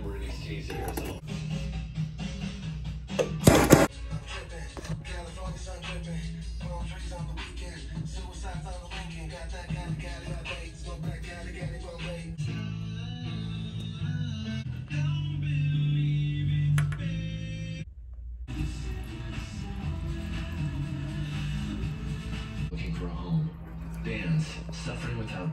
celebrities years old. Looking for a home. Bands suffering without.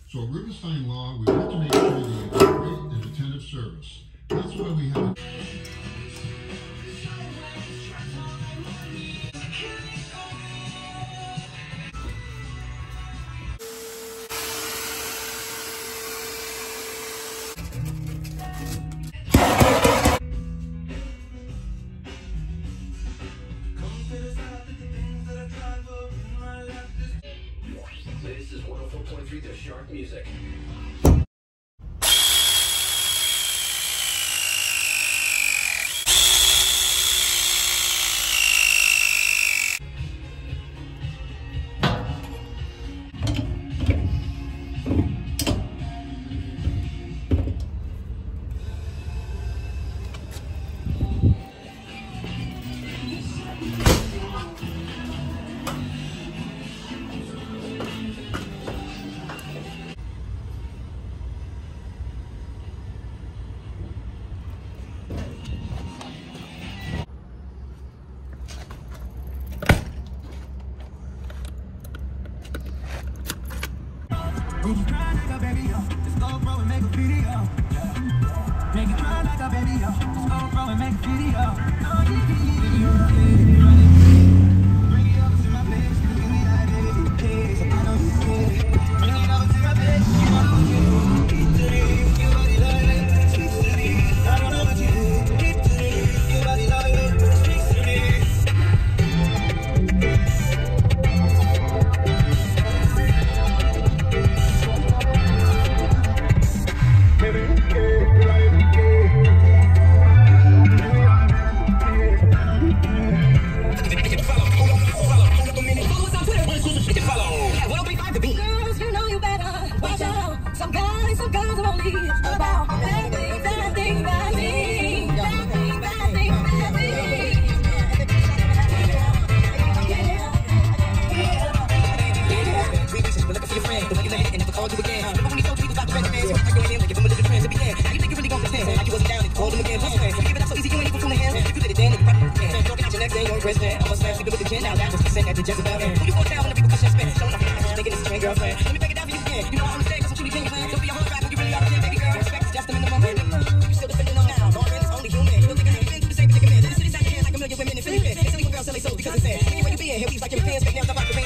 So at Riverside Law, we want to make sure that you get great and attentive service. That's why we have a This is 104.3 The Shark Music. Make you cry like a baby, yo. Just go bro and make a video. Yeah. Make you cry like a baby, yo. Just go bro and make a video. Oh, yeah. Bring it over to my place. You give me that baby. I know you get it. Bring it over to my place. You know what you do. Keep to me. Your body like it. Speaks to me. I don't know what you do. Keep to me. Your body like it. Speaks to me. Here we like your pants, back now,